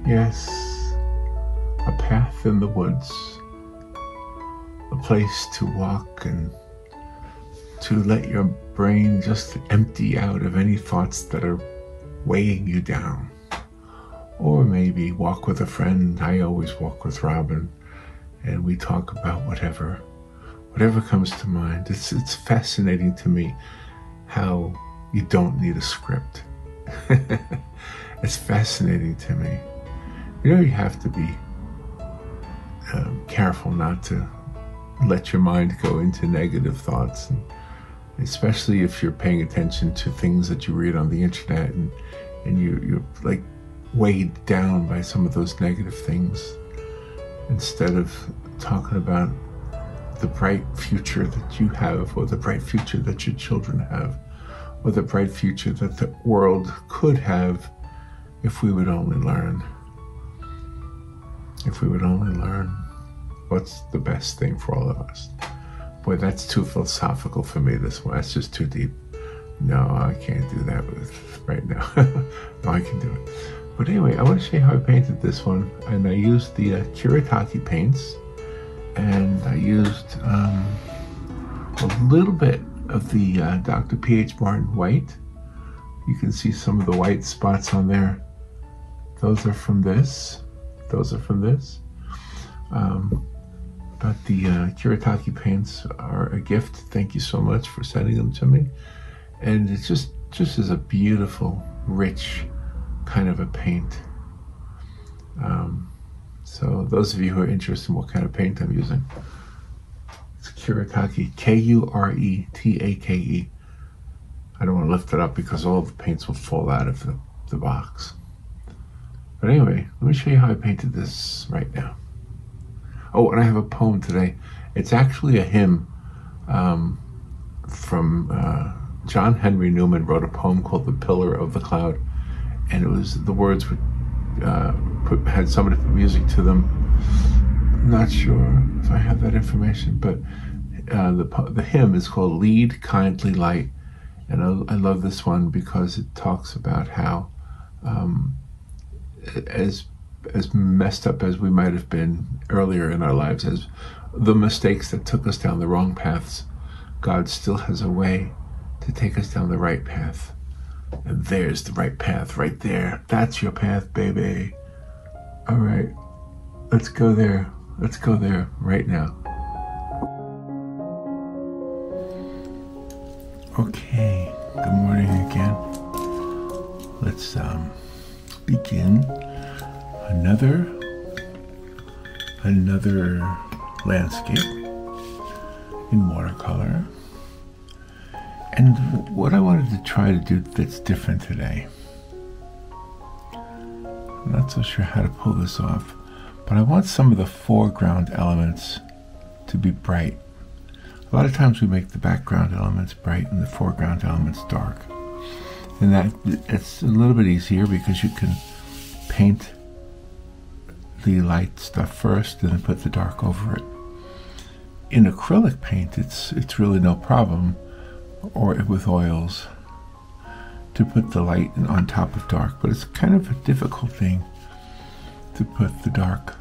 Yes, a path in the woods, a place to walk and to let your brain just empty out of any thoughts that are weighing you down. Or maybe walk with a friend. I always walk with Robin, and we talk about whatever comes to mind. It's fascinating to me how you don't need a script. It's fascinating to me. You know, you have to be careful not to let your mind go into negative thoughts, and especially if you're paying attention to things that you read on the internet, and you're like weighed down by some of those negative things, instead of talking about the bright future that you have, or the bright future that your children have, or the bright future that the world could have if we would only learn. If we would only learn what's the best thing for all of us. Boy, that's too philosophical for me, this one. That's just too deep. No, I can't do that right now. No, I can do it. But anyway, I want to show you how I painted this one. And I used the Kiritake paints. And I used a little bit of the Dr. P.H. Martin white. You can see some of the white spots on there. Those are from this. Those are from this. But the Kiritake paints are a gift. Thank you so much for sending them to me. And it's just is a beautiful, rich kind of a paint. So those of you who are interested in what kind of paint I'm using, it's Kiritake, K-U-R-E-T-A-K-E. I don't want to lift it up because all the paints will fall out of the box. But anyway, let me show you how I painted this right now. Oh, and I have a poem today. It's actually a hymn from John Henry Newman wrote a poem called The Pillar of the Cloud. And it was, the words would, had somebody put music to them. I'm not sure if I have that information, but the hymn is called Lead Kindly Light. And I love this one because it talks about how as messed up as we might have been earlier in our lives, as the mistakes that took us down the wrong paths, God still has a way to take us down the right path. And there's the right path right there. That's your path, baby. All right, let's go there. Let's go there right now. Okay, good morning again. Let's begin another landscape in watercolor. And what I wanted to try to do that's different today, I'm not so sure how to pull this off, but I want some of the foreground elements to be bright. A lot of times we make the background elements bright and the foreground elements dark. And that it's a little bit easier because you can paint the light stuff first and then put the dark over it. In acrylic paint, it's really no problem, or with oils, to put the light on top of dark, but it's kind of a difficult thing to put the dark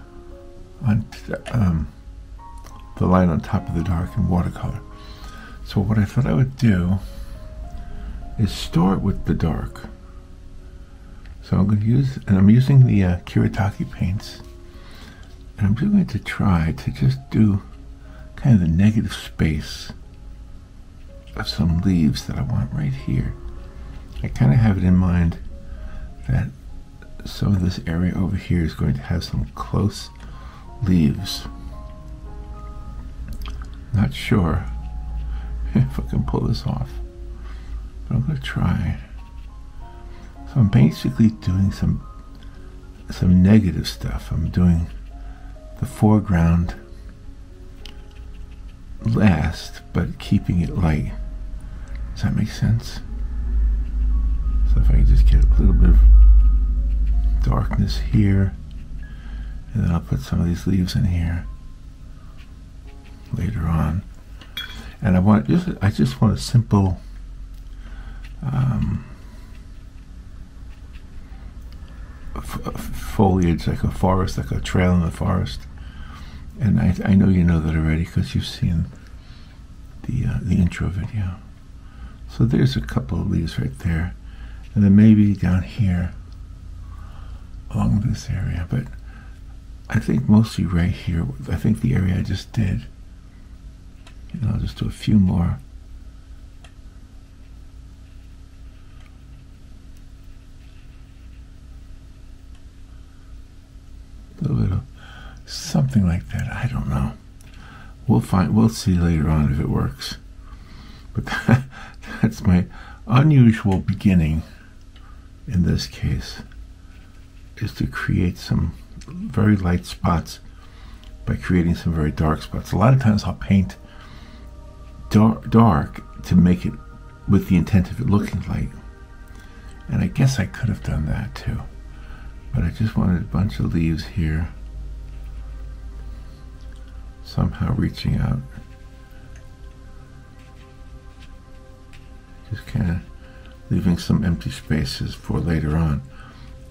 on the light on top of the dark in watercolor. So what I thought I would do is start with the dark. So I'm going to use, and I'm using the Kiritake paints, and I'm just going to try to just do kind of the negative space of some leaves that I want right here. I kind of have it in mind that some of this area over here is going to have some close leaves. Not sure if I can pull this off, but I'm going to try. So I'm basically doing some negative stuff. I'm doing the foreground last, but keeping it light. Does that make sense? So if I can just get a little bit of darkness here, and then I'll put some of these leaves in here later on. And I just want a simple foliage, like a forest, like a trail in the forest. And I know you know that already because you've seen the intro video. So there's a couple of leaves right there, and then maybe down here along this area, but I think mostly right here. I think the area I just did. And I'll just do a few more. A little bit of something like that. I don't know. We'll see later on if it works. But that's my unusual beginning in this case, is to create some very light spots by creating some very dark spots. A lot of times I'll paint dark to make it with the intent of it looking light. And I guess I could have done that too. But I just wanted a bunch of leaves here, somehow reaching out. Just kind of leaving some empty spaces for later on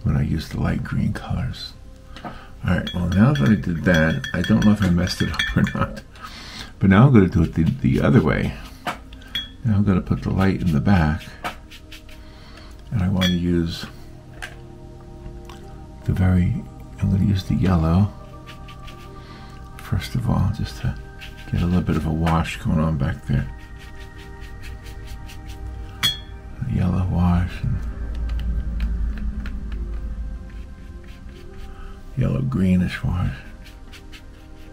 when I use the light green colors. Alright, well now that I did that, I don't know if I messed it up or not. But now I'm going to do it the other way. Now I'm going to put the light in the back. And I want to use I'm going to use the yellow, first of all, just to get a little bit of a wash going on back there. A yellow wash and yellow greenish wash.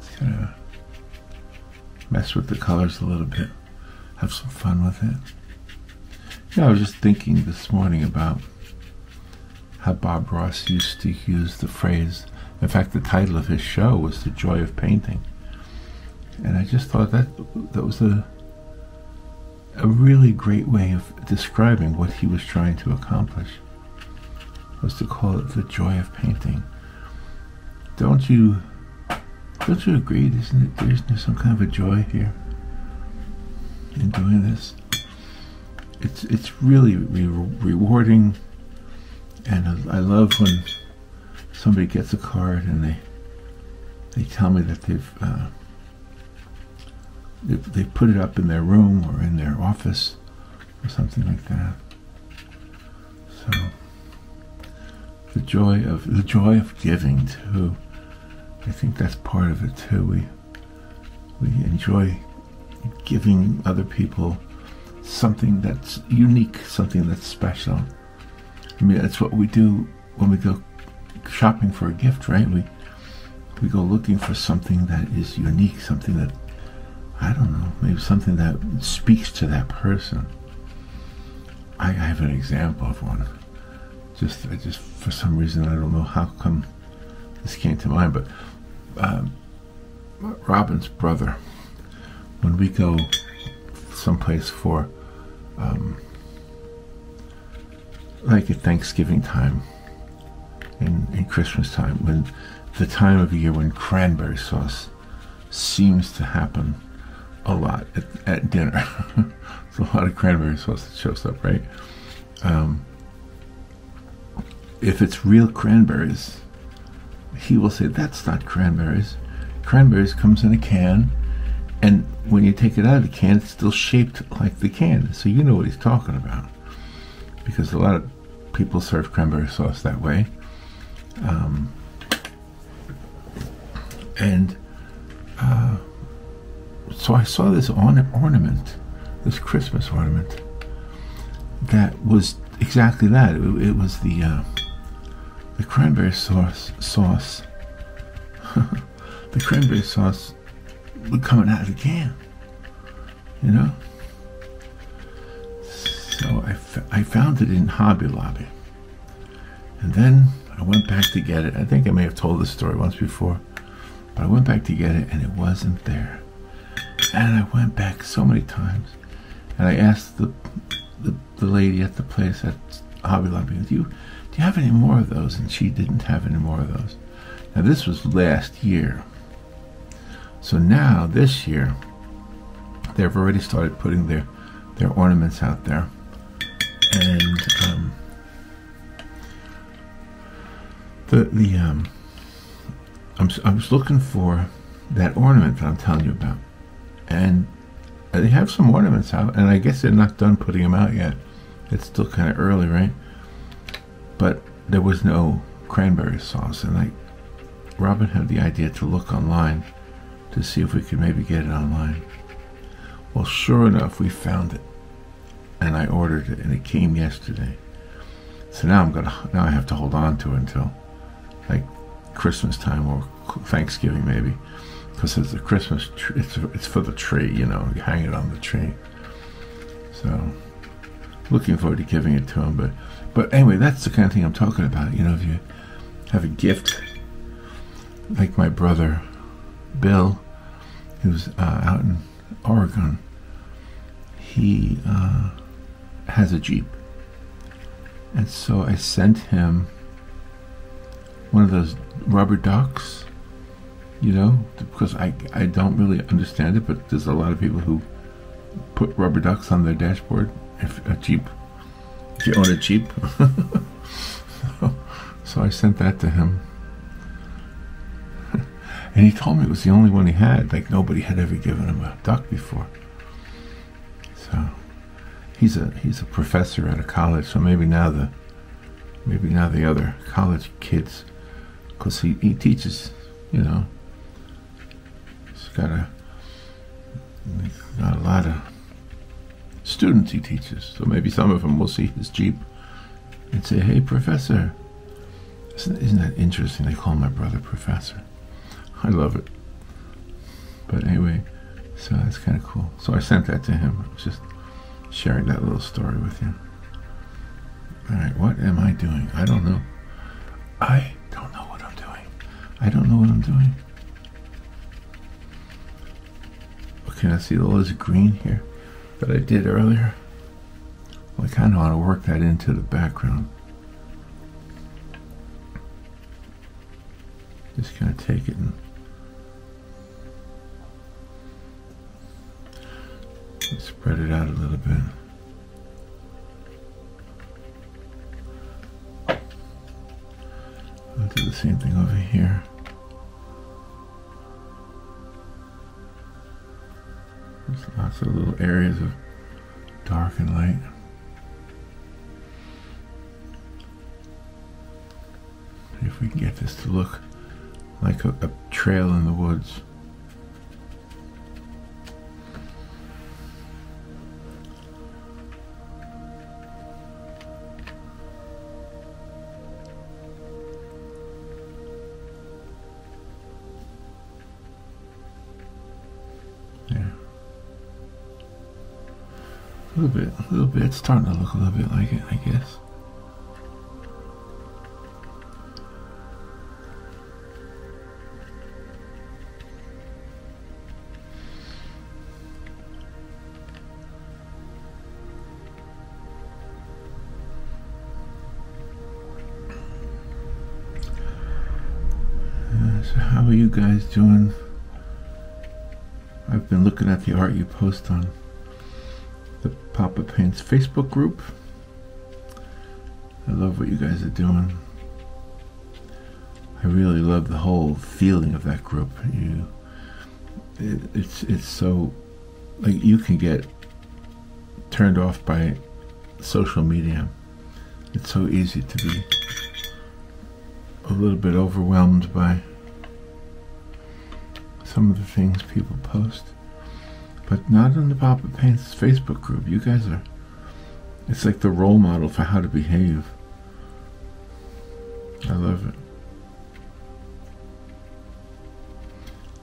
Just kind of mess with the colors a little bit, have some fun with it. Yeah, I was just thinking this morning about how Bob Ross used to use the phrase, in fact the title of his show was The Joy of Painting. And I just thought that was a really great way of describing what he was trying to accomplish, was to call it the joy of painting. Don't you agree? Isn't there some kind of a joy here in doing this? It's really rewarding. And I love when somebody gets a card and they tell me that they've put it up in their room or in their office or something like that. So the joy of giving too. I think that's part of it too. We enjoy giving other people something that's unique, something that's special. I mean, that's what we do when we go shopping for a gift, right? We go looking for something that is unique, something that, I don't know, maybe something that speaks to that person. I have an example of one. Just for some reason, I don't know how come this came to mind, but Robin's brother, when we go someplace for like at Thanksgiving time and Christmas time, when the time of year when cranberry sauce seems to happen a lot at dinner. There's a lot of cranberry sauce that shows up, right? If it's real cranberries, he will say, that's not cranberries. Cranberries comes in a can, and when you take it out of the can, it's still shaped like the can. So you know what he's talking about, because a lot of people serve cranberry sauce that way. So I saw this ornament, this Christmas ornament, that was exactly that. It was the cranberry sauce. The cranberry sauce coming out of the can, you know. So I found it in Hobby Lobby, and then I went back to get it. I think I may have told this story once before, but I went back to get it and it wasn't there. And I went back so many times, and I asked the lady at the place at Hobby Lobby, do you have any more of those? And she didn't have any more of those. Now this was last year. So now this year, they've already started putting their ornaments out there. And I was looking for that ornament that I'm telling you about, and they have some ornaments out, and I guess they're not done putting them out yet. It's still kind of early, right? But there was no cranberry sauce, and Robin had the idea to look online to see if we could maybe get it online. Well, sure enough, we found it, and I ordered it, and it came yesterday. So now I have to hold on to it until like Christmas time or Thanksgiving maybe, because it's a Christmas tree. It's for the tree, you hang it on the tree. So looking forward to giving it to him. But anyway, that's the kind of thing I'm talking about. If you have a gift, like my brother Bill, who's out in Oregon, he has a Jeep, and so I sent him one of those rubber ducks, because I don't really understand it, but there's a lot of people who put rubber ducks on their dashboard. If you own a Jeep. So I sent that to him, and he told me it was the only one he had. Like nobody had ever given him a duck before. So he's a professor at a college. So maybe now the other college kids, because he teaches, he's got a lot of students he teaches. So maybe some of them will see his Jeep and say, "Hey, Professor." Isn't that interesting? They call my brother Professor. I love it. But anyway, so that's kind of cool. So I sent that to him. I was just sharing that little story with you. All right, what am I doing? I don't know. I don't know what I'm doing. I don't know what I'm doing. Okay, I see all this green here that I did earlier. Well, I kind of want to work that into the background. Just kind of take it and spread it out a little bit. I'll do the same thing over here. There's lots of little areas of dark and light. See if we can get this to look like a trail in the woods. There. A little bit. It's starting to look a little bit like it, I guess. So how are you guys doing? I've been looking at the art you post on the Poppa Paints Facebook group. I love what you guys are doing. I really love the whole feeling of that group. It's so, like, you can get turned off by social media. It's so easy to be a little bit overwhelmed by some of the things people post, but not in the Poppa Paints Facebook group. You guys are, it's like the role model for how to behave. I love it.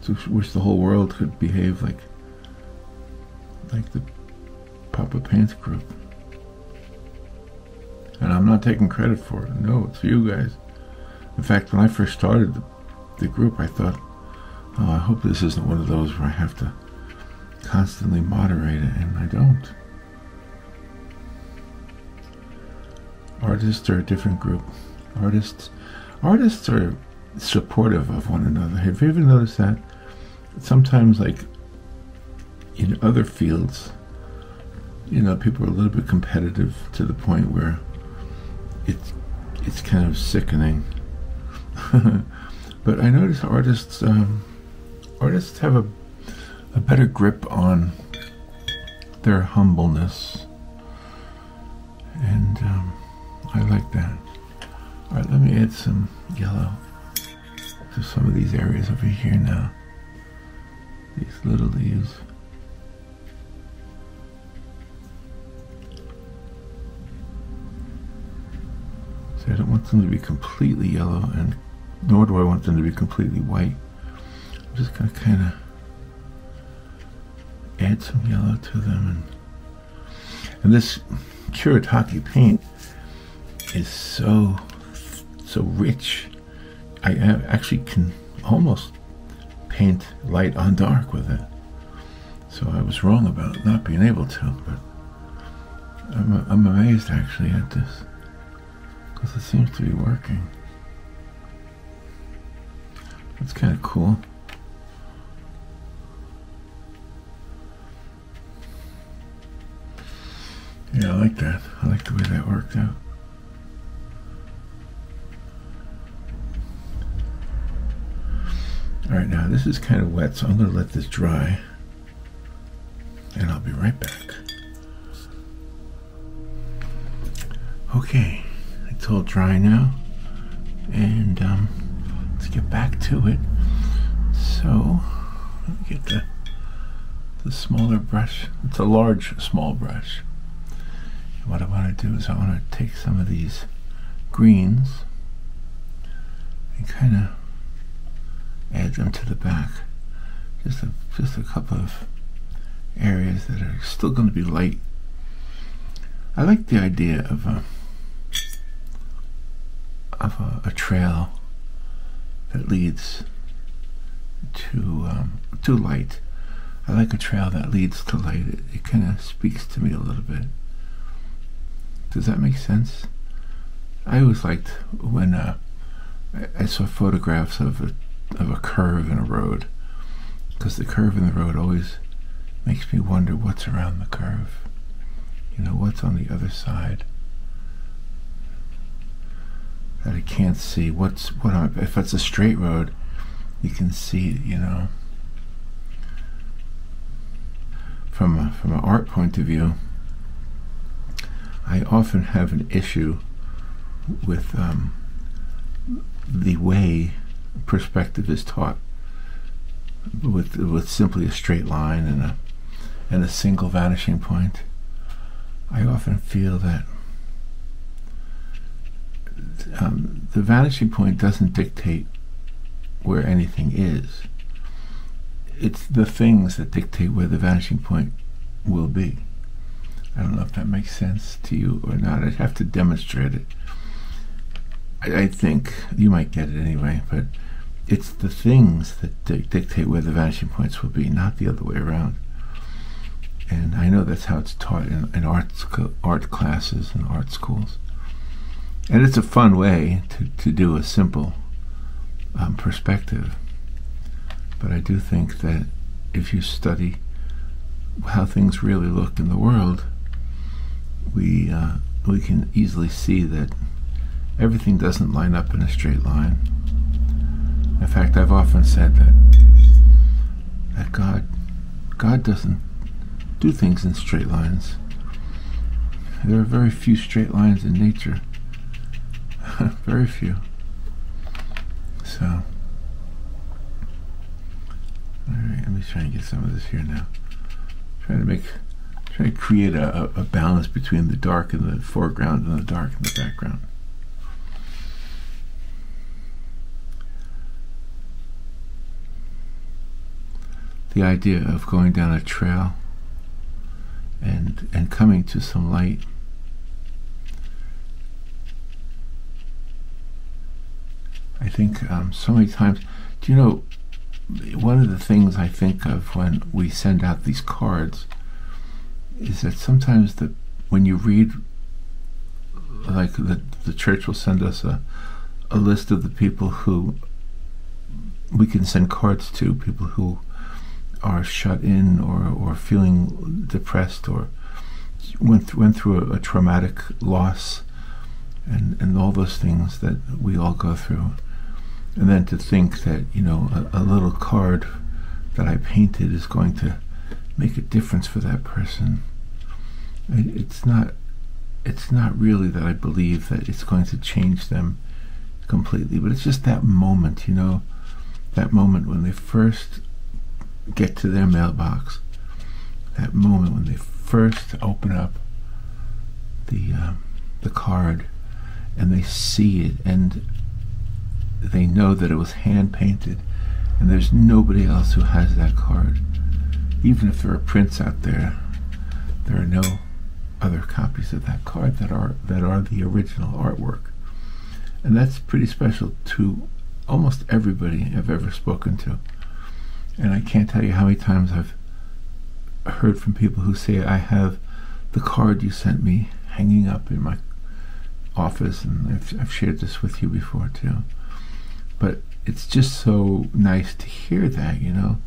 So I wish the whole world could behave like the Poppa Paints group. And I'm not taking credit for it. No, it's you guys. In fact, when I first started the group, I thought, oh, I hope this isn't one of those where I have to constantly moderate it, and I don't. Artists are a different group. Artists are supportive of one another. Have you ever noticed that? Sometimes, like, in other fields, people are a little bit competitive to the point where it's kind of sickening. But I notice artists have a better grip on their humbleness, and I like that. All right, let me add some yellow to some of these areas over here now. These little leaves. So I don't want them to be completely yellow, and nor do I want them to be completely white. I'm just going to kind of add some yellow to them, and this Kuretake paint is so rich. I actually can almost paint light on dark with it. So I was wrong about not being able to, but I'm amazed actually at this, because it seems to be working. That's kind of cool. Yeah, I like that. I like the way that worked out. Alright, now this is kind of wet, so I'm going to let this dry, and I'll be right back. Okay, it's all dry now, and let's get back to it. So, let me get the smaller brush. It's a large, small brush. And what I want to do is I want to take some of these greens and kind of add them to the back. Just a couple of areas that are still going to be light. I like the idea of a trail that leads to light. I like a trail that leads to light. It kind of speaks to me a little bit. Does that make sense? I always liked when I saw photographs of a curve in a road, because the curve in the road always makes me wonder what's around the curve. You know, what's on the other side that I can't see. If it's a straight road, you can see it, you know. From an art point of view, I often have an issue with the way perspective is taught, with simply a straight line and a single vanishing point. I often feel that the vanishing point doesn't dictate where anything is. It's the things that dictate where the vanishing point will be. I don't know if that makes sense to you or not. I'd have to demonstrate it. I think you might get it anyway, but it's the things that dictate where the vanishing points will be, not the other way around. And I know that's how it's taught in art classes and art schools. And it's a fun way to do a simple perspective. But I do think that if you study how things really look in the world, we can easily see that everything doesn't line up in a straight line. In fact, I've often said that God doesn't do things in straight lines. There are very few straight lines in nature. Very few. So, all right, let me try and get some of this here now. Try to create a balance between the dark in the foreground and the dark in the background. The idea of going down a trail and coming to some light. I think so many times, do you know, one of the things I think of when we send out these cards is that sometimes when you read, like the church will send us a list of the people who we can send cards to, people who are shut in or feeling depressed or went through a traumatic loss and all those things that we all go through. And then to think that, you know, a little card that I painted is going to make a difference for that person. It's not really that I believe that it's going to change them completely, but it's just that moment, you know, that moment when they first get to their mailbox, that moment when they first open up the card and they see it and they know that it was hand painted and there's nobody else who has that card. Even if there are prints out there, there are no other copies of that card that are the original artwork. And that's pretty special to almost everybody I've ever spoken to. And I can't tell you how many times I've heard from people who say, I have the card you sent me hanging up in my office, and I've shared this with you before too. But it's just so nice to hear that, you know.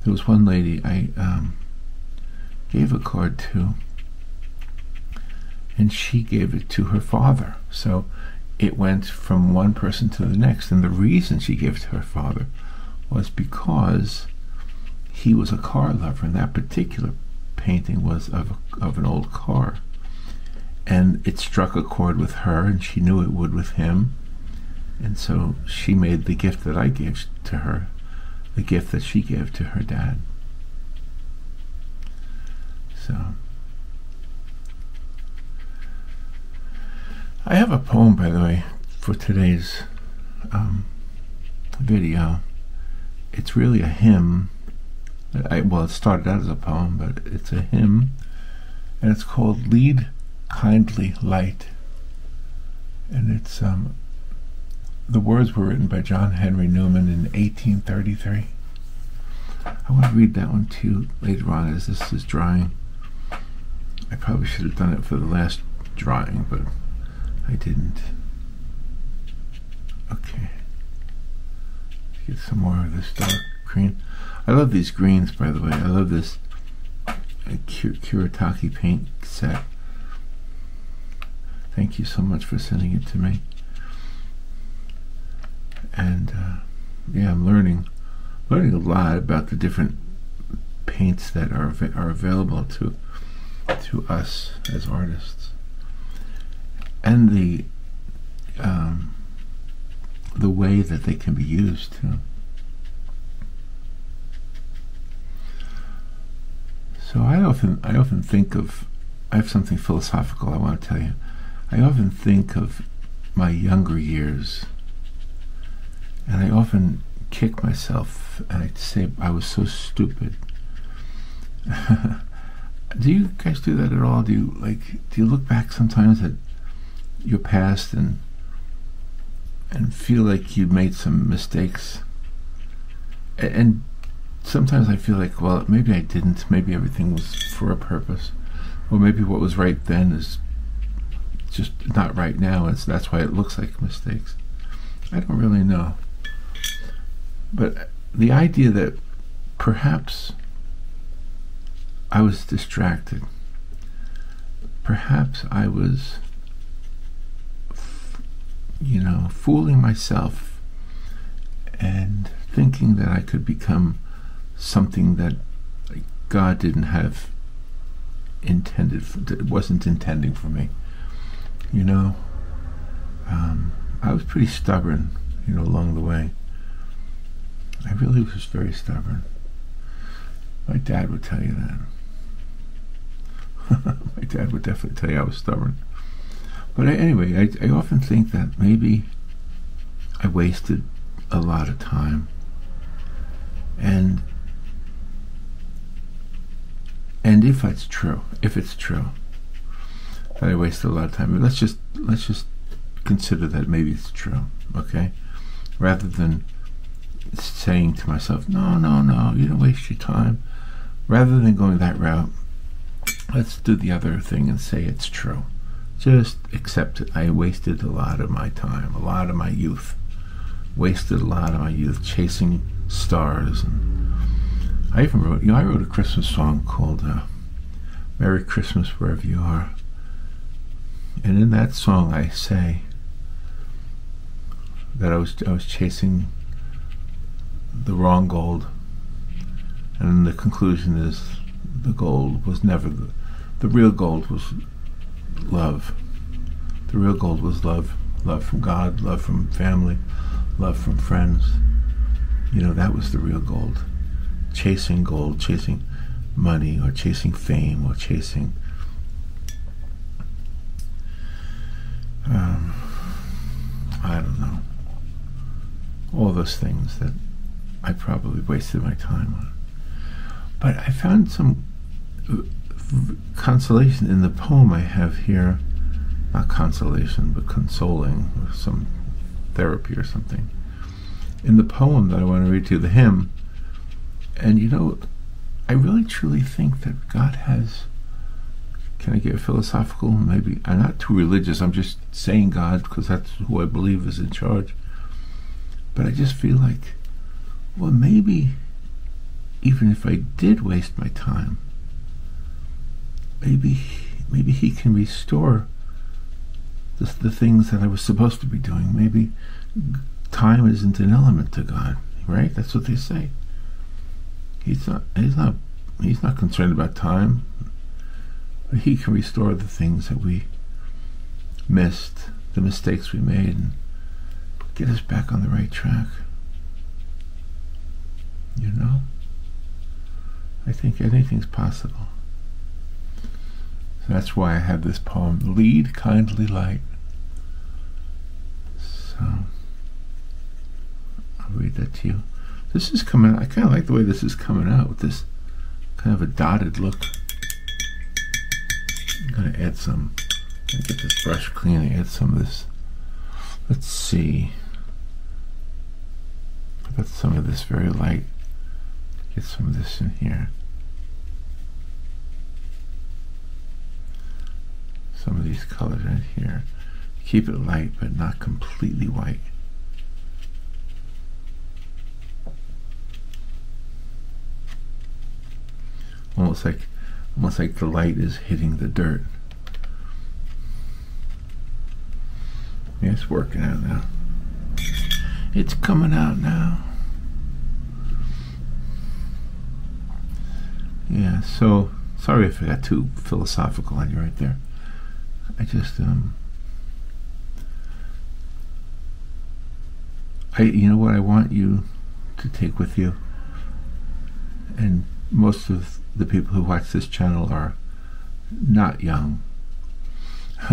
There was one lady I gave a card to, and she gave it to her father. So it went from one person to the next. And the reason she gave it to her father was because he was a car lover, and that particular painting was of an old car. And it struck a chord with her, and she knew it would with him. And so she made the gift that I gave to her the gift that she gave to her dad. So I have a poem, by the way, for today's video. It's really a hymn. Well, it started out as a poem, but it's a hymn, and it's called Lead Kindly Light. And it's the words were written by John Henry Newman in 1833. I want to read that one to you later on as this is drying. I probably should have done it for the last drawing, but I didn't. Okay. Get some more of this dark green. I love these greens, by the way. I love this Kuretake paint set. Thank you so much for sending it to me. And yeah, I'm learning a lot about the different paints that are available to us as artists, and the way that they can be used too. So I often think of, I have something philosophical I want to tell you. I often think of my younger years, and I often kick myself and I say I was so stupid. Do you guys do that at all? Do you look back sometimes at your past and feel like you made some mistakes? And sometimes I feel like, well, maybe I didn't. Maybe everything was for a purpose, or maybe what was right then is just not right now. That's why it looks like mistakes. I don't really know. But the idea that perhaps I was distracted, perhaps I was, you know, fooling myself and thinking that I could become something that God didn't have intended, wasn't intending for me. You know, I was pretty stubborn, you know, along the way. I really was very stubborn. My dad would tell you that. My dad would definitely tell you I was stubborn. But anyway, I often think that maybe I wasted a lot of time. And if it's true that I wasted a lot of time, let's just consider that maybe it's true, okay? Rather than saying to myself, no, you don't waste your time. Rather than going that route, let's do the other thing and say it's true. Just accept it. I wasted a lot of my time, a lot of my youth. Wasted a lot of my youth chasing stars. And I even wrote, I wrote a Christmas song called Merry Christmas Wherever You Are. And in that song I say that I was chasing the wrong gold, and the conclusion is the gold was never the real gold was love. The real gold was love. Love from God, love from family, love from friends. You know, that was the real gold. Chasing gold, chasing money, or chasing fame, or chasing I don't know, all those things that I probably wasted my time on. But I found some consolation in the poem I have here. Not consolation, but consoling, or some therapy or something. In the poem that I want to read to you, the hymn, and you know, I really truly think that God has, can I get philosophical? Maybe I'm not too religious, I'm just saying God because that's who I believe is in charge. But I just feel like, well, maybe even if I did waste my time, maybe he can restore the things that I was supposed to be doing. Maybe time isn't an element to God, right? That's what they say. He's not concerned about time. But he can restore the things that we missed, the mistakes we made, and get us back on the right track. You know? I think anything's possible. So that's why I have this poem, Lead Kindly Light. So I'll read that to you. This is coming out, I kind of like the way this is coming out with this kind of a dotted look. I'm going to add some, get this brush clean and add some of this. Let's see. I got some of this very light. Get some of this in here. Some of these colors right here. Keep it light, but not completely white. Almost like the light is hitting the dirt. Yeah, it's working out now. It's coming out now. Yeah, so sorry if I got too philosophical on you right there. I just you know what I want you to take with you, and most of the people who watch this channel are not young,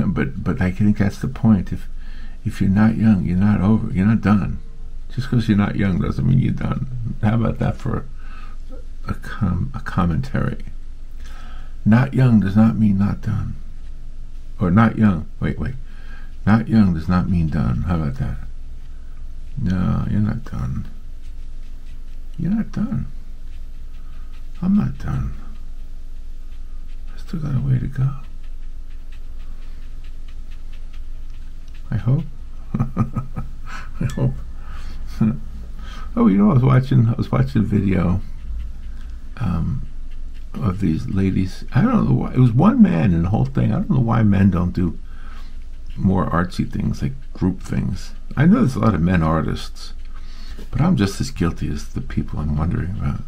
but I think that's the point. If you're not young, you're not over, you're not done. Just because you're not young doesn't mean you're done. How about that for a commentary? Not young does not mean not done. Or not young, wait, not young does not mean done. How about that? No, you're not done. You're not done. I'm not done. I still got a way to go. I hope. I hope. Oh, you know, I was watching a video of these ladies. I don't know why. It was one man in the whole thing. I don't know why men don't do more artsy things, like group things. I know there's a lot of men artists, but I'm just as guilty as the people I'm wondering about.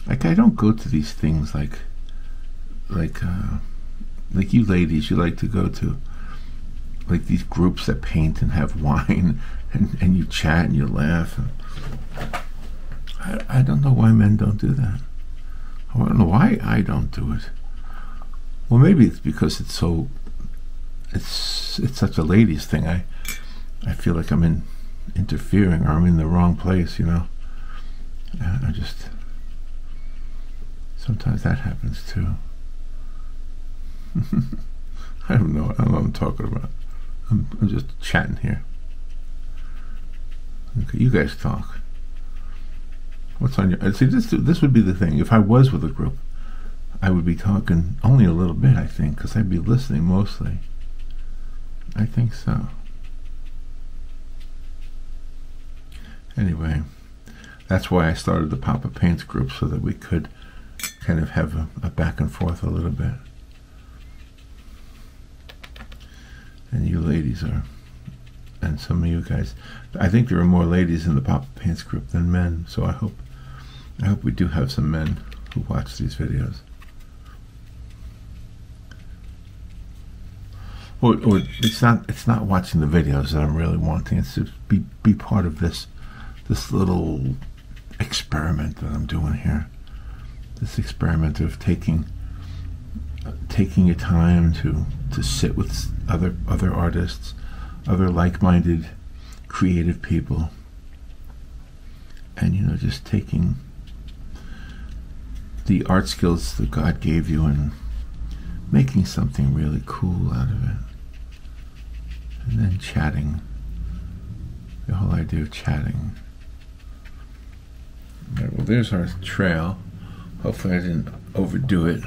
Like, I don't go to these things like you ladies, you like to go to like these groups that paint and have wine and you chat and you laugh. I don't know why men don't do that. I don't know why I don't do it. Well, maybe it's because it's such a ladies thing. I feel like I'm interfering, or I'm in the wrong place, you know. I just, sometimes that happens too. I don't know what I'm talking about. I'm just chatting here. Okay, you guys talk. What's on your... See, this would be the thing. If I was with a group, I would be talking only a little bit, I think, because I'd be listening mostly. I think so. Anyway, that's why I started the Poppa Paints group, so that we could kind of have a back and forth a little bit. And you ladies are and some of you guys. I think there are more ladies in the Poppa Paints group than men, so I hope we do have some men who watch these videos. Or it's not watching the videos that I'm really wanting. It's to be part of this little experiment that I'm doing here. This experiment of taking your time to sit with other artists, other like-minded creative people, and just taking the art skills that God gave you and making something really cool out of it. And then chatting. The whole idea of chatting. Right, well, there's our trail. Hopefully I didn't overdo it.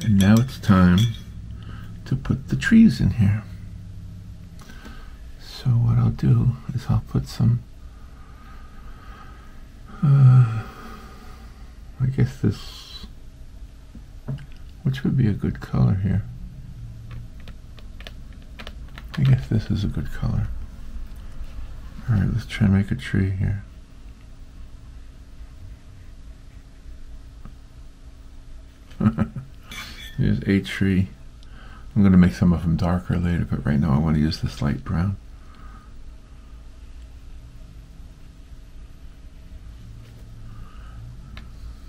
And now it's time to put the trees in here. So what I'll do is I'll put some, I guess this, which would be a good color here. I guess this is a good color. Alright, let's try and make a tree here. Here's a tree. I'm going to make some of them darker later, but right now I want to use this light brown.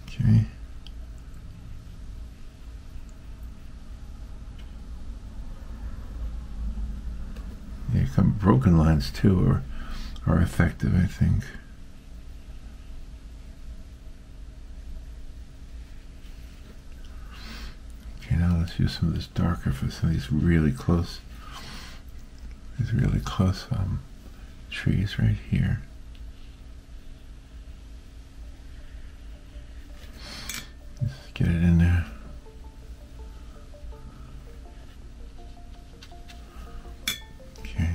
Okay. Yeah, some broken lines too are effective, I think. Okay, now let's use some of this darker for some of these really close trees right here. Let's get it in there. Okay.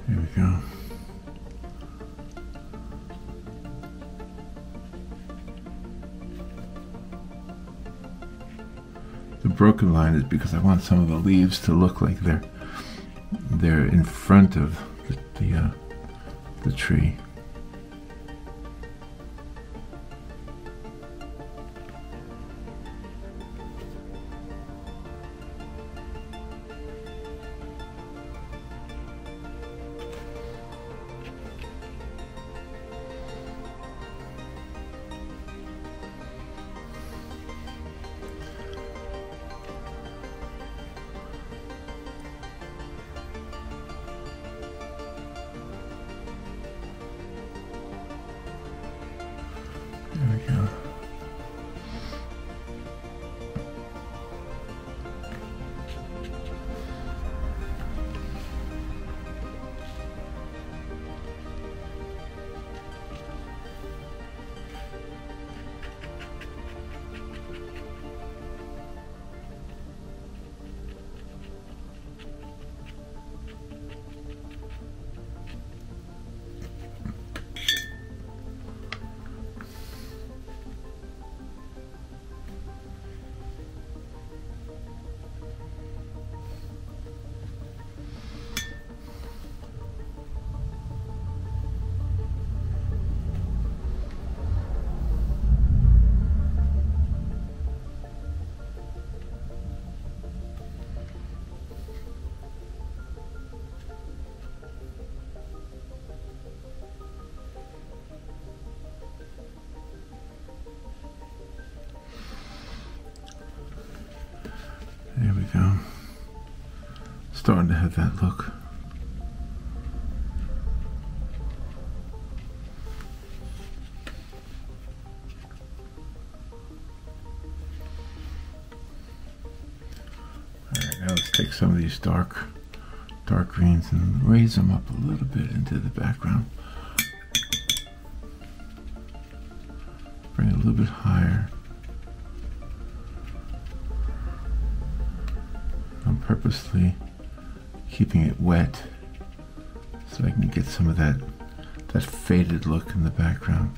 There we go. The broken line is because I want some of the leaves to look like they're in front of the tree. There we go. There we go. Starting to have that look. take some of these dark greens and raise them up a little bit into the background. Bring it a little bit higher. I'm purposely keeping it wet so I can get some of that faded look in the background.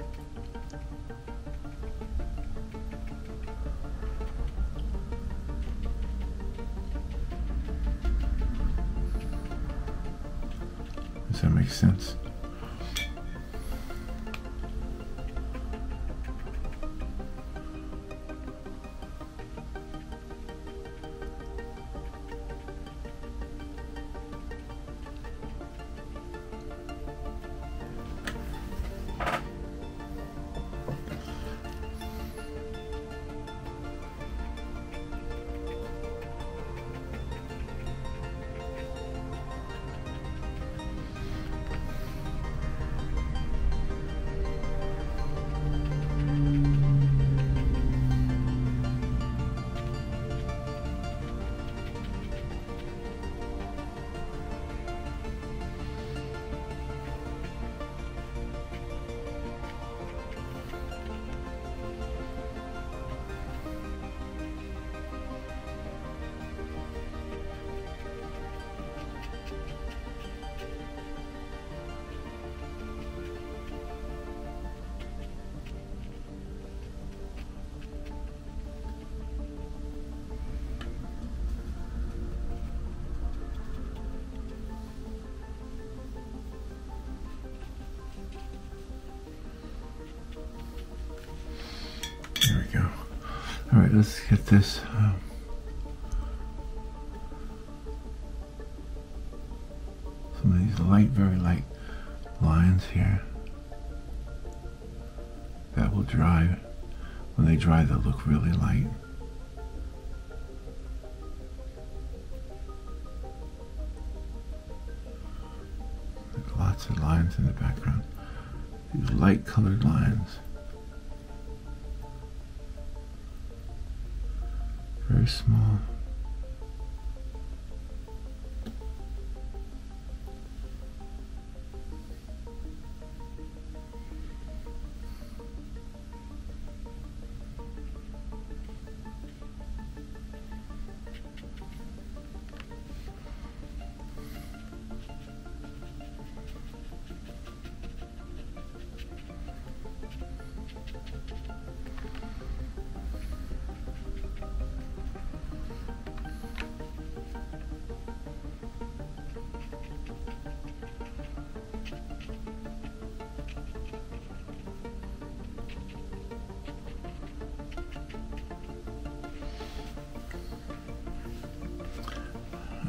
Does that make sense? All right, let's get this. Some of these very light lines here. That will dry. When they dry, they'll look really light. There's lots of lines in the background. These light colored lines. Very small.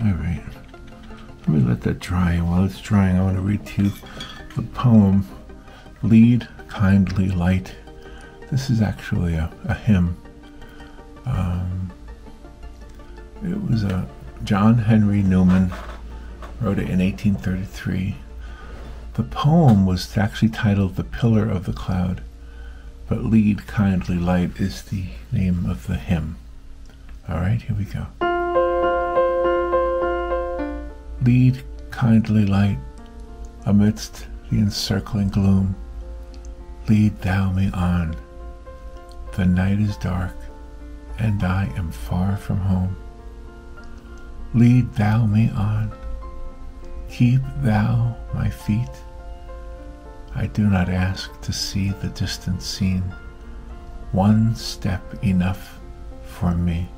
All right, let me let that dry. While it's drying, I want to read to you the poem, Lead, Kindly Light. This is actually a hymn. It was John Henry Newman wrote it in 1833. The poem was actually titled The Pillar of the Cloud, but Lead, Kindly Light is the name of the hymn. All right, here we go. Lead, kindly light, amidst the encircling gloom. Lead thou me on. The night is dark, and I am far from home. Lead thou me on. Keep thou my feet. I do not ask to see the distant scene. One step enough for me.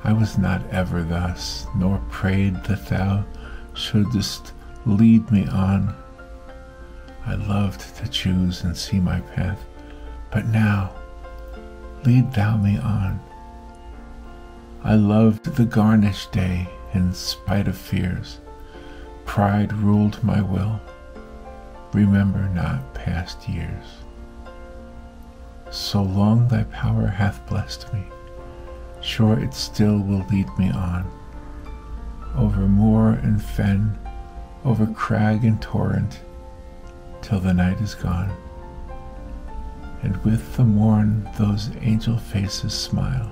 I was not ever thus, nor prayed that thou shouldest lead me on. I loved to choose and see my path, but now lead thou me on. I loved the garnished day in spite of fears. Pride ruled my will. Remember not past years. So long thy power hath blessed me, sure it still will lead me on, over moor and fen, over crag and torrent, till the night is gone. And with the morn those angel faces smile,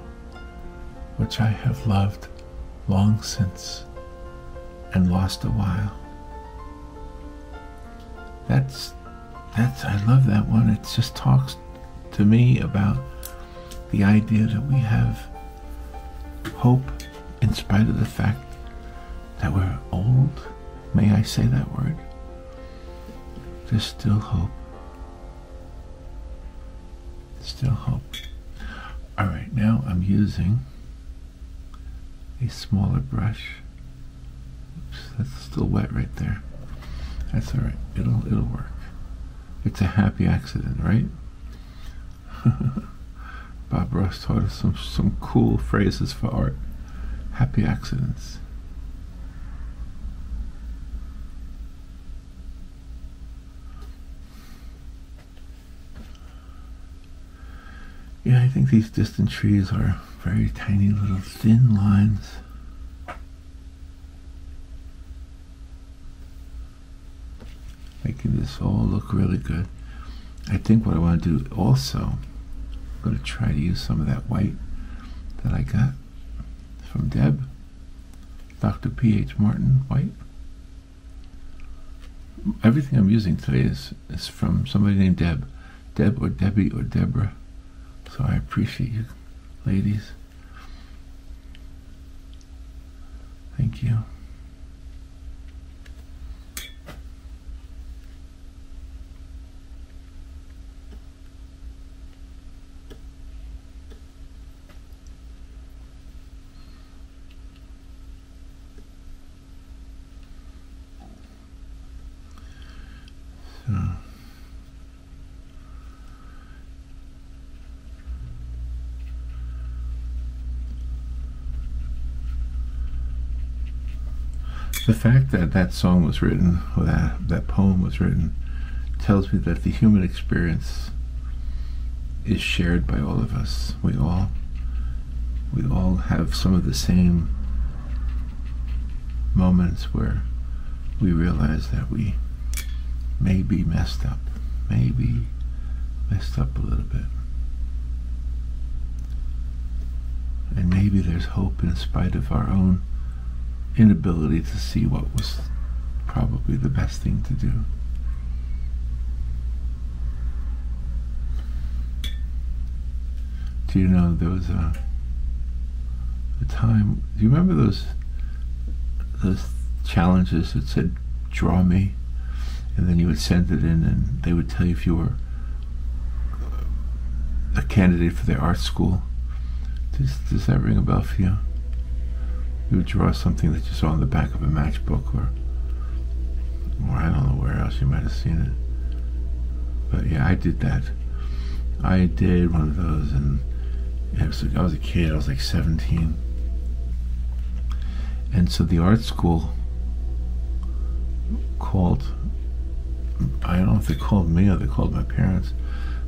which I have loved long since and lost a while. I love that one. It just talks to me about the idea that we have hope in spite of the fact that we're old. May I say that word? There's still hope. Still hope. All right, now I'm using a smaller brush. Oops, that's still wet right there. That's all right. It'll work. It's a happy accident, right? Bob Ross taught us some cool phrases for art. Happy accidents. Yeah, I think these distant trees are very tiny little thin lines. Making this all look really good. I think what I want to do also, I'm going to try to use some of that white that I got from Deb, Dr. P.H. Martin white. Everything I'm using today is from somebody named Deb. Deb or Debbie or Deborah. So I appreciate you, ladies. Thank you. So. The fact that that song was written, or that poem was written, tells me that the human experience is shared by all of us. We all have some of the same moments where we realize that we may be messed up, maybe messed up a little bit. And maybe there's hope in spite of our own inability to see what was probably the best thing to do. Do you know there was a time, do you remember those challenges that said draw me, and then you would send it in and they would tell you if you were a candidate for their art school? Does that ring a bell for you? You would draw something that you saw on the back of a matchbook, or I don't know where else you might have seen it. But yeah, I did that. I did one of those, and I was a kid. I was like 17, and so the art school called. I don't know if they called me or they called my parents,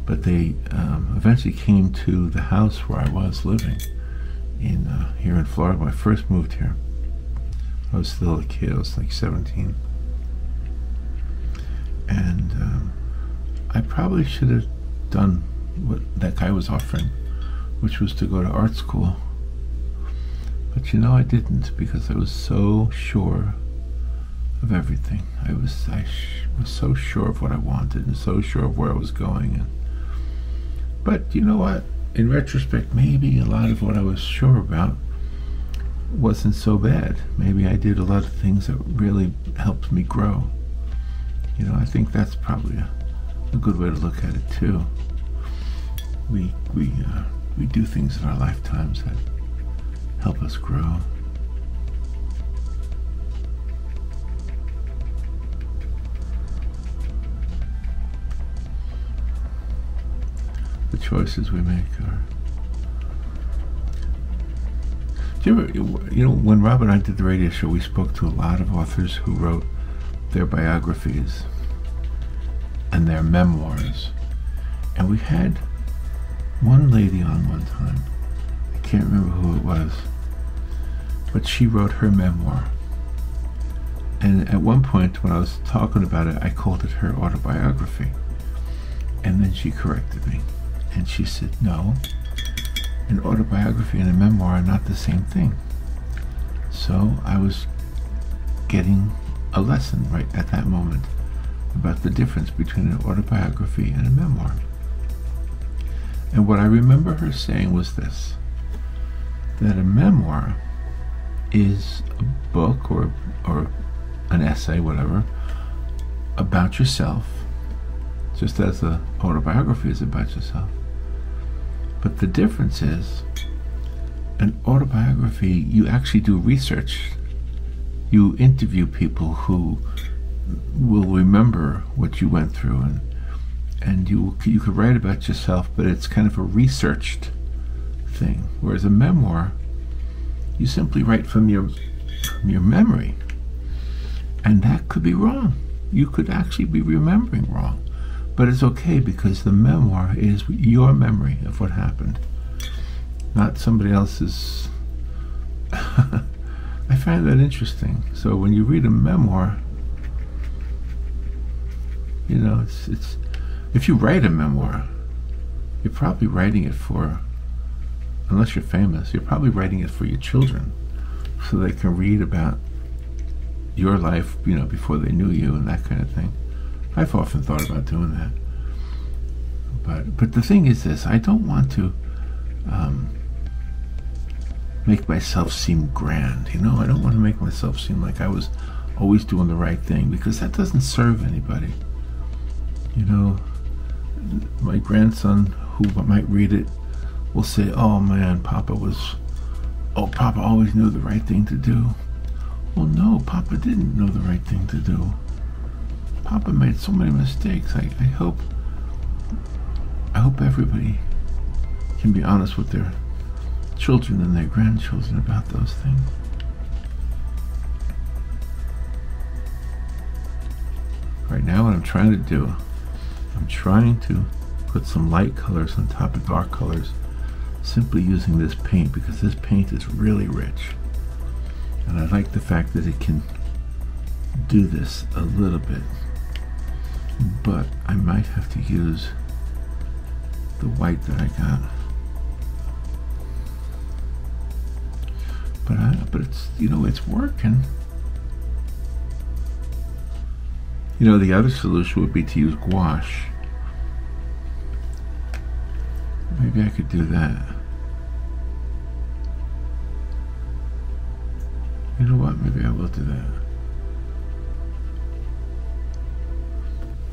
but they eventually came to the house where I was living. Here in Florida, when I first moved here. I was still a kid. I was like 17, and I probably should have done what that guy was offering, which was to go to art school. But you know, I didn't, because I was so sure of everything. I was so sure of what I wanted and so sure of where I was going. But you know what? In retrospect, maybe a lot of what I was sure about wasn't so bad. Maybe I did a lot of things that really helped me grow. You know, I think that's probably a good way to look at it too. We do things in our lifetimes that help us grow. The choices we make are. Do you ever, you know, when Rob and I did the radio show, we spoke to a lot of authors who wrote their biographies and their memoirs. And we had one lady on one time. I can't remember who it was, but she wrote her memoir. And at one point, when I was talking about it, I called it her autobiography. And then she corrected me. And she said, no, an autobiography and a memoir are not the same thing. So I was getting a lesson right at that moment about the difference between an autobiography and a memoir. And what I remember her saying was this, that a memoir is a book or an essay, whatever, about yourself, just as the autobiography is about yourself. But the difference is, an autobiography, you actually do research. You interview people who will remember what you went through, and you could write about yourself, but it's kind of a researched thing. Whereas a memoir, you simply write from your memory, and that could be wrong. You could actually be remembering wrong, but it's okay because the memoir is your memory of what happened, not somebody else's. I find that interesting. So when you read a memoir, you know, it's if you write a memoir, you're probably writing it for, unless you're famous, you're probably writing it for your children, so they can read about your life, you know, before they knew you and that kind of thing. I've often thought about doing that. But the thing is this, I don't want to make myself seem grand, you know? I don't want to make myself seem like I was always doing the right thing, because that doesn't serve anybody. You know, my grandson, who might read it, will say, oh man, Papa always knew the right thing to do. Well, no, Papa didn't know the right thing to do. Papa made so many mistakes. I hope everybody can be honest with their children and their grandchildren about those things. Right now, what I'm trying to do, I'm trying to put some light colors on top of dark colors, simply using this paint, because this paint is really rich. And I like the fact that it can do this a little bit, but I might have to use the white that I got. But it's, you know, it's working. You know, the other solution would be to use gouache. Maybe I could do that. You know what? Maybe I will do that.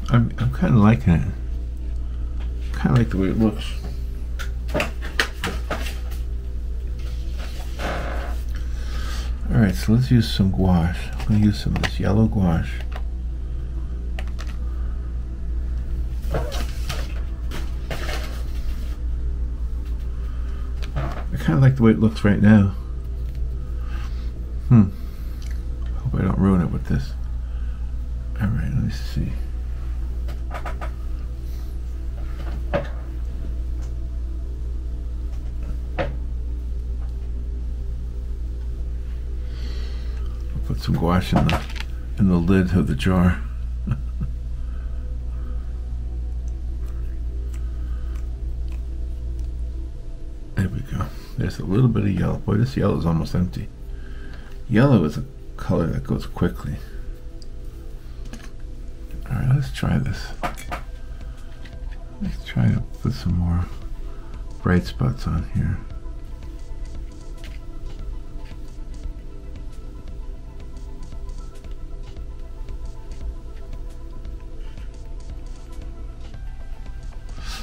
I'm kind of liking it. Kind of like the way it looks. All right, so let's use some gouache. I'm going to use some of this yellow gouache. I kind of like the way it looks right now. Hope I don't ruin it with this. All right, let me see. Put some gouache in the lid of the jar. There we go. There's a little bit of yellow. Boy, this yellow is almost empty. Yellow is a color that goes quickly. All right, let's try this. Let's try to put some more bright spots on here.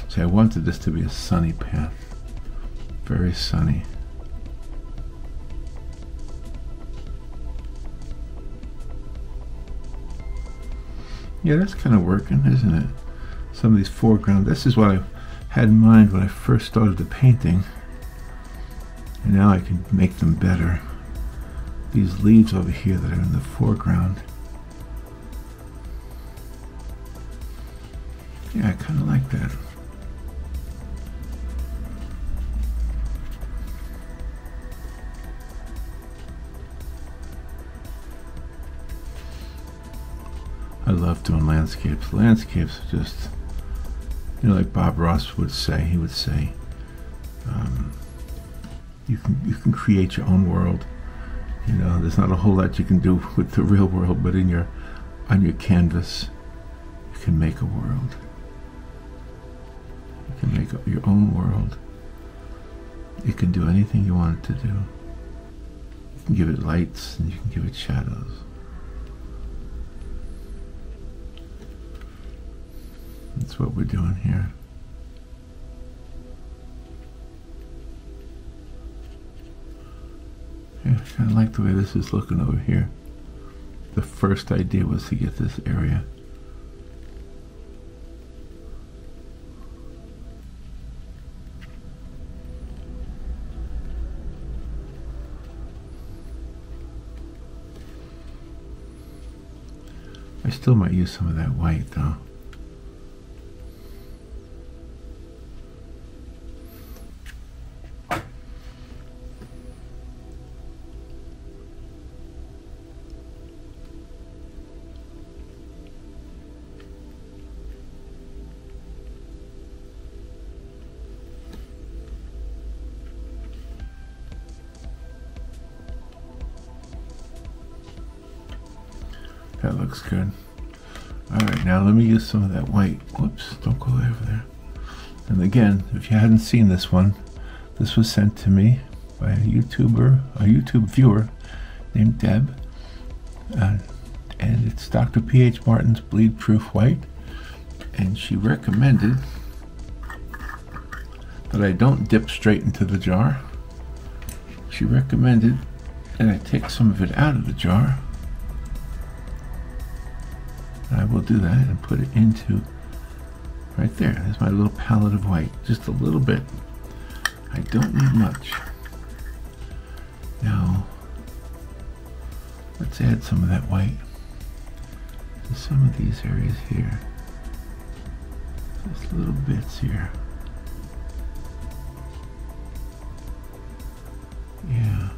See, I wanted this to be a sunny path. Very sunny. Yeah, that's kind of working, isn't it? Some of these foreground. This is what I had in mind when I first started the painting. And now I can make them better. These leaves over here that are in the foreground. Yeah, I kind of like that. I love doing landscapes. Landscapes are just, you know, like Bob Ross would say. He would say, you can create your own world. You know, there's not a whole lot you can do with the real world, but on your canvas, you can make a world. You can make your own world. You can do anything you want it to do. You can give it lights and you can give it shadows. That's what we're doing here. Yeah, I kind of like the way this is looking over here. The first idea was to get this area. I still might use some of that white though. That looks good. Alright, now let me use some of that white. Whoops, don't go over there. And again, if you hadn't seen this one, this was sent to me by a YouTube viewer named Deb. And it's Dr. P.H. Martin's Bleed Proof White. And she recommended that I don't dip straight into the jar. She recommended that I take some of it out of the jar. I will do that and put it into right there. There's my little palette of white. Just a little bit. I don't need much. Now, let's add some of that white to some of these areas here. Just little bits here. Yeah.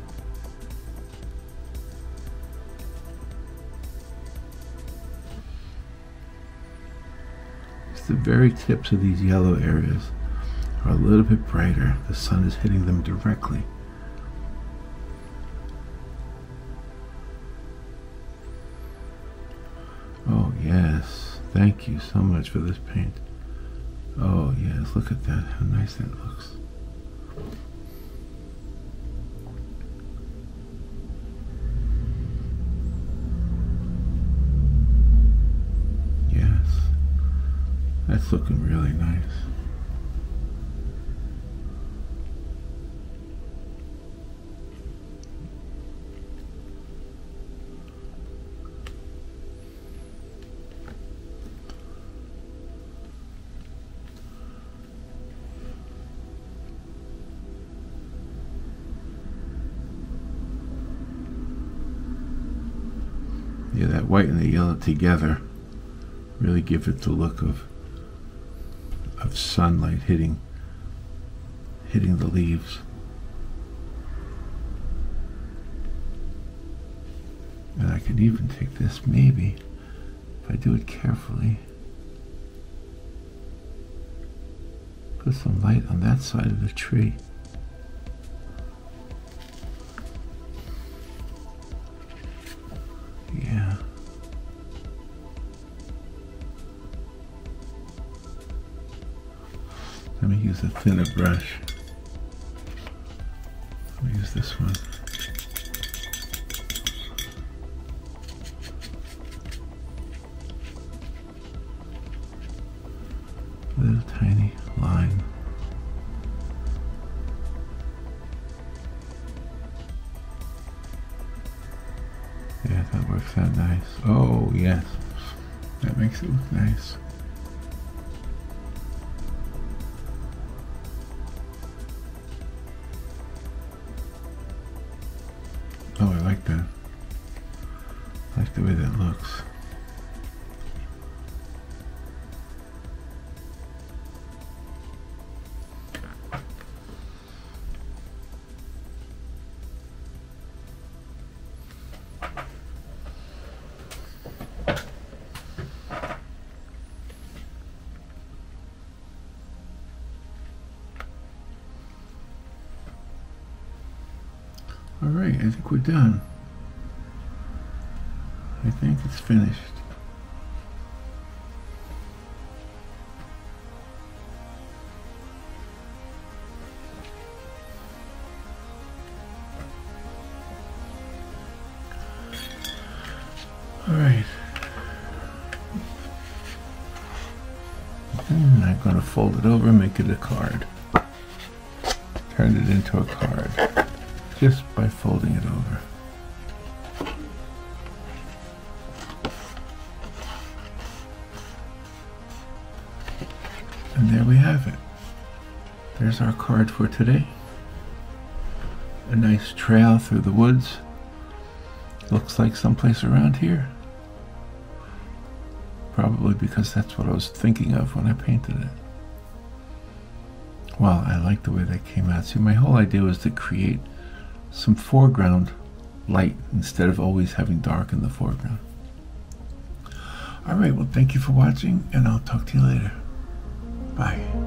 The very tips of these yellow areas are a little bit brighter. The sun is hitting them directly. Oh yes, thank you so much for this paint. Oh yes, look at that, how nice that looks. That's looking really nice. Yeah, that white and the yellow together really give it the look of sunlight hitting the leaves. And I can even take this, maybe, if I do it carefully, put some light on that side of the tree. Yeah. Let me use a thinner brush. Let me use this one. A little tiny line. Yeah, that works out nice. Oh, yes. That makes it look nice. Oh, I like that. I like the way that looks. All right, I think we're done. it's finished. All right. And I'm going to fold it over and make it a card. Turn it into a card just by folding it over. And there we have it. There's our card for today. A nice trail through the woods. Looks like someplace around here. Probably because that's what I was thinking of when I painted it. Well, I like the way that came out. See, my whole idea was to create some foreground light instead of always having dark in the foreground. All right, well, thank you for watching, and I'll talk to you later. Bye.